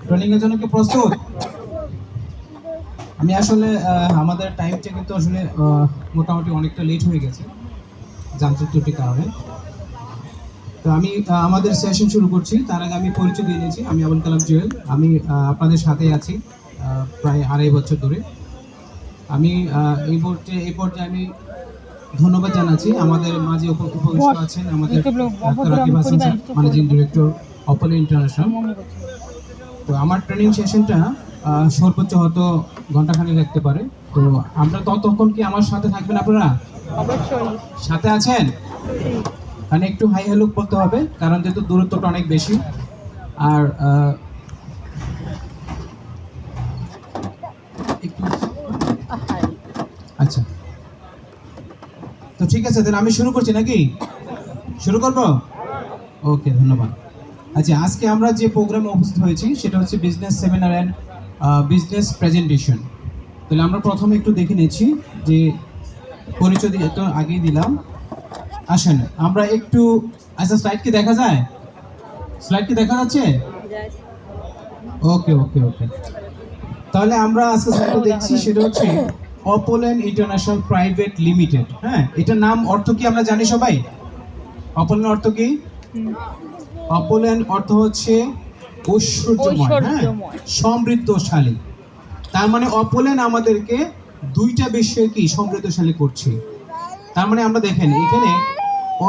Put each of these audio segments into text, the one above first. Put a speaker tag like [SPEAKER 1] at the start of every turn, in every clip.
[SPEAKER 1] Training এর জন্য কি প্রস্তুত? আমি আসলে আমাদের টাইমটা কিন্তু আসলে মোটামুটি অনেকটা লেট হয়ে গেছে যান্ত্রিক ত্রুটির কারণে। তো আমি আমাদের সেশন শুরু করছি। তার আগে আমি পরিচয় দিয়ে নিয়েছি। আমি আবুল কালাম জুয়েল। আমি আপনাদের সাথেই আছি প্রায় 2.5 বছর ধরে। আমি এই পর্যায়ে আমি ধন্যবাদ জানাচ্ছি আমাদের মাঝে উপবিষ্ট আছেন আমাদের doctor Akib Hasan sir, managing director Apollo international. তো আমার ট্রেনিং সেশনটা সর্বোচ্চ হয়তো ঘন্টাখানেক রাখতে পারে। তো আমরা ততক্ষণ কি আমার সাথে থাকবেন আপনারা?
[SPEAKER 2] অবশ্যই
[SPEAKER 1] সাথে আছেন? মানে একটু হাই হ্যালো বলতে হবে, কারণ যেহেতু দূরত্বটা অনেক বেশি। আর একটু আচ্ছা, তো ঠিক আছে, তাহলে আমি শুরু করছি নাকি? শুরু করব? ওকে, ধন্যবাদ। আচ্ছা, আজকে আমরা যে প্রোগ্রামে উপস্থিত হয়েছি সেটা হচ্ছে business seminar and business presentation. তাহলে আমরা প্রথমে একটু দেখে নিচ্ছি যে পরিচয় দিয়ে তো আগেই দিলাম। আসেন আমরা একটু, আচ্ছা স্লাইড কি দেখা যায়? স্লাইড কি দেখা যাচ্ছে? ওকে ওকে ওকে, তাহলে আমরা আজকে যেটা দেখছি সেটা হচ্ছে অপোলেন ইন্টারন্যাশনাল প্রাইভেট লিমিটেড। হ্যাঁ, এটার নাম অর্থ কি আমরা জানি সবাই? অপোলেন অর্থ কি? অপোলেন অর্থ হচ্ছে ঐশ্বর্যময়, হ্যাঁ, সমৃদ্ধশালী। তার মানে অপোলেন আমাদেরকে দুইটা বিষয়ে কি সমৃদ্ধশালী করছে। তার মানে আমরা দেখেন এখানে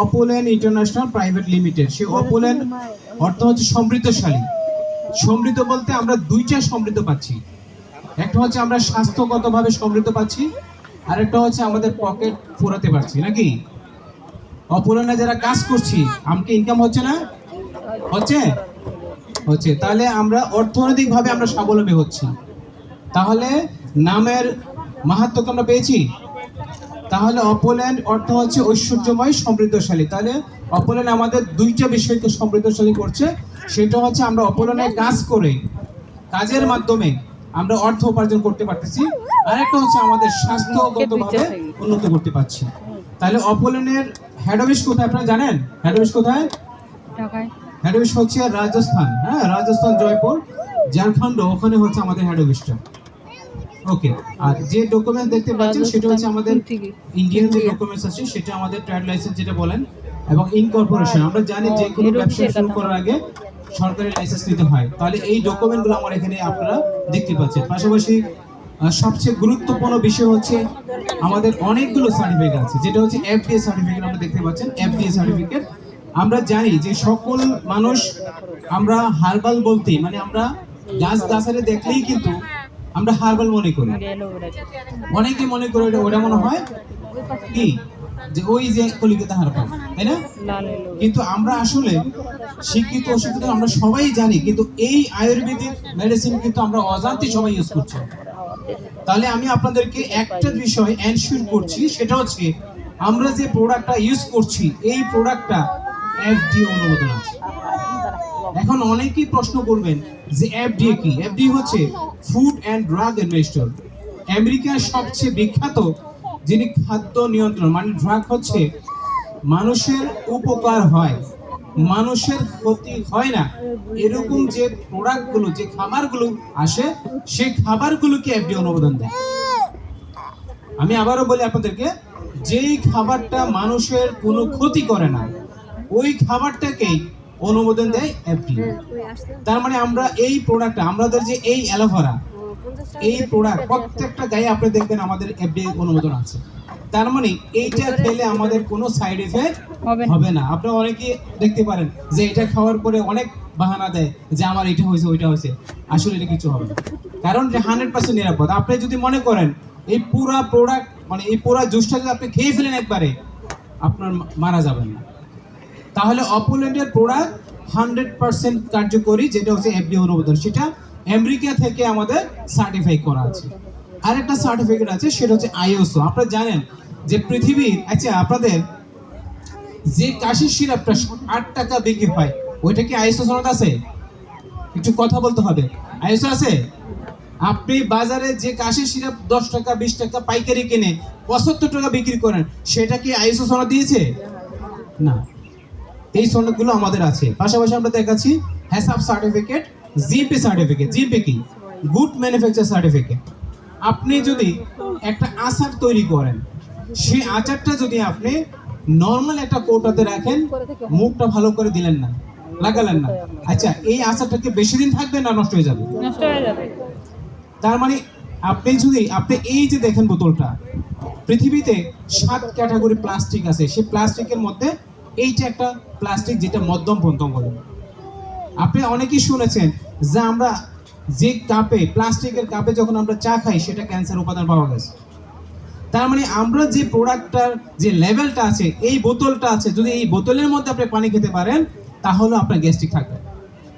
[SPEAKER 1] অপোলেন ইন্টারন্যাশনাল প্রাইভেট লিমিটেড, সে অপোলেন অর্থ হচ্ছে সমৃদ্ধশালী। সমৃদ্ধ বলতে আমরা দুইটা সমৃদ্ধ পাচ্ছি। একটা হচ্ছে আমরা স্বাস্থ্যগতভাবে সমৃদ্ধ পাচ্ছি, আর একটা হচ্ছে আমাদের পকেট ফুরাতে পারছি নাকি। অপোলেনে যারা কাজ করছি আমাকে ইনকাম হচ্ছে না? হচ্ছে হচ্ছে তাহলে আমরা অর্থনৈতিকভাবে আমরা স্বাবলম্বী হচ্ছি। তাহলে নামের মাহাত্ম্য আমরা পেয়েছি। তাহলে অপোল্যান্ড অর্থ হচ্ছে ঐশ্বর্যময় সমৃদ্ধশালী। তাহলে অপোল্যান্ড আমাদের দুইটা বিষয়কে সমৃদ্ধশালী করছে। সেটা হচ্ছে আমরা অপোল্যান্ডে কাজ করে, কাজের মাধ্যমে আমরা অর্থ উপার্জন করতে পারতেছি, আর একটা হচ্ছে আমাদের স্বাস্থ্যগতভাবে উন্নতি করতে পারছি। তাহলে অপোল্যান্ডের হেড অফিস কোথায় আপনারা জানেন? হেড অফিস কোথায়?
[SPEAKER 2] ঢাকায়।
[SPEAKER 1] হেড অফিস হচ্ছে রাজস্থান। হ্যাঁ, রাজস্থান জয়পুর ঝাড়খণ্ড, ওখানে হচ্ছে আমাদের হেড অফিসটা। ওকে, আর যে ডকুমেন্ট দেখতে পাচ্ছেন সেটা হচ্ছে আমাদের ইন্ডিয়ান যে ডকুমেন্টস আছে সেটা আমাদের ট্রেড লাইসেন্স যেটা বলেন, এবং ইনকর্পোরেশন। আমরা জানি যে কোনো ব্যবসা শুরু করার আগে সরকারি লাইসেন্স নিতে হয়। তাহলে এই ডকুমেন্টগুলো আমার এখানে আপনারা দেখতে পাচ্ছেন। পাশাপাশি সবচেয়ে গুরুত্বপূর্ণ বিষয় হচ্ছে আমাদের অনেকগুলো সার্টিফিকেট আছে, যেটা হচ্ছে এফডিএ সার্টিফিকেট। আমরা দেখতে পাচ্ছেন এফডিএ সার্টিফিকেট। আমরা জানি যে সকল মানুষ আমরা হার্বাল বলতে মানে আমরা গাছ গাছারে দেখলেই কিন্তু আমরা হার্বাল মনে করি। অনেকে মনে করে ওটা মনে হয় কি যে ওই যে কলিকাতা হার্বাল, তাই না? কিন্তু আমরা আসলে শিক্ষিত অশিক্ষিত আমরা সবাই জানি, কিন্তু এই আয়ুর্বেদিক মেডিসিন কিন্তু আমরা অজান্তে সবাই ইউজ করছি। তাহলে আমি আপনাদেরকে একটা বিষয় এনশিওর করছি, সেটা হচ্ছে আমরা যে প্রোডাক্টটা ইউজ করছি এই প্রোডাক্টটা এফডিএ অনুমোদন আছে। এখন অনেকেই প্রশ্ন করবেন যে এফডিএ কি? এফডিএ হচ্ছে ফুড অ্যান্ড ড্রাগ অ্যাডমিনিস্ট্রেটর। আমেরিকার সবচেয়ে বিখ্যাত যিনি খাদ্য নিয়ন্ত্রণ, মানে ড্রাগ হচ্ছে মানুষের উপকার হয়, মানুষের ক্ষতি হয় না, এরকম যে প্রোডাক্টগুলো, যে খাবারগুলো আসে সেই খাবারগুলোকে এফডিএ অনুমোদন দেয়। আমি আবারও বলি আপনাদেরকে, যেই খাবারটা মানুষের কোনো ক্ষতি করে না ওই খাবারটাকেই অনুমোদন দেয় এফডিএ। তার মানে আমরা এই প্রোডাক্টটা, আমাদের যে এই অ্যালোভেরা, এই প্রোডাক্ট প্রত্যেকটা গায়ে আপনি দেখবেন আমাদের এফডিএ অনুমোদন আছে। তার মানে এইটা খেলে আমাদের কোনো সাইড এফেক্ট হবে না। আপনি অনেকেই দেখতে পারেন যে এটা খাওয়ার পরে অনেক বাহানা দেয় যে আমার এটা হয়েছে ওইটা হয়েছে, আসলে এটা কিছু হবে না, কারণ যে 100% নিরাপদ। আপনি যদি মনে করেন এই পুরা প্রোডাক্ট মানে এই পুরা জুসটা যদি আপনি খেয়ে ফেলেন একবারে, আপনার মারা যাবেন না। তাহলে অপোল্যান্ডের প্রোডাক্ট 100% কার্যকরী, যেটা হচ্ছে এফডিএ অনুমোদন, সেটা আমেরিকা থেকে আমাদের সার্টিফাই করা আছে। আরেকটা সার্টিফিকেট আছে সেটা হচ্ছে আইএসও। আপনারা জানেন যে পৃথিবীর, আচ্ছা আপনাদের যে কাশির সিরাপটা 8 টাকা বিক্রি হয় ওইটা কি আইএসও সনদ আছে? একটু কথা বলতে হবে। আইএসও আছে? আপনি বাজারে যে কাশির সিরাপ 10 টাকা 20 টাকা পাইকারি কিনে 75 টাকা বিক্রি করেন, সেটা কি আইএসও সনদ দিয়েছে? না। এই সনদগুলো আমাদের আছে। পাশাপাশি আমরা দেখাচ্ছি HACCP certificate, GP certificate. GP কি? Good manufacture certificate. আপনি যদি একটা আচার তৈরি করেন, সেই আচারটা যদি আপনি নর্মাল একটা কৌটাতে রাখেন, মুখটা ভালো করে দিলেন না, লাগালেন না, আচ্ছা এই আচারটাকে বেশি দিন থাকবে না নষ্ট হয়ে যাবে?
[SPEAKER 2] নষ্ট হয়ে যাবে।
[SPEAKER 1] তার মানে আপনি এই যে দেখেন বোতলটা, পৃথিবীতে 7 ক্যাটাগরি প্লাস্টিক আছে, সেই প্লাস্টিকের মধ্যে এইটা একটা প্লাস্টিক যেটা মধ্যম পন্থী বলে। আপনি অনেকেই শুনেছেন যে আমরা যে কাপে, প্লাস্টিকের কাপে যখন আমরা চা খাই সেটা ক্যান্সার উপাদান পাওয়া গেছে। তার মানে আমরা যে প্রোডাক্টটার যে লেভেলটা আছে, এই বোতলটা আছে, যদি এই বোতলের মধ্যে আপনি পানি খেতে পারেন তাহলে আপনার গ্যাস্ট্রিক থাকবে।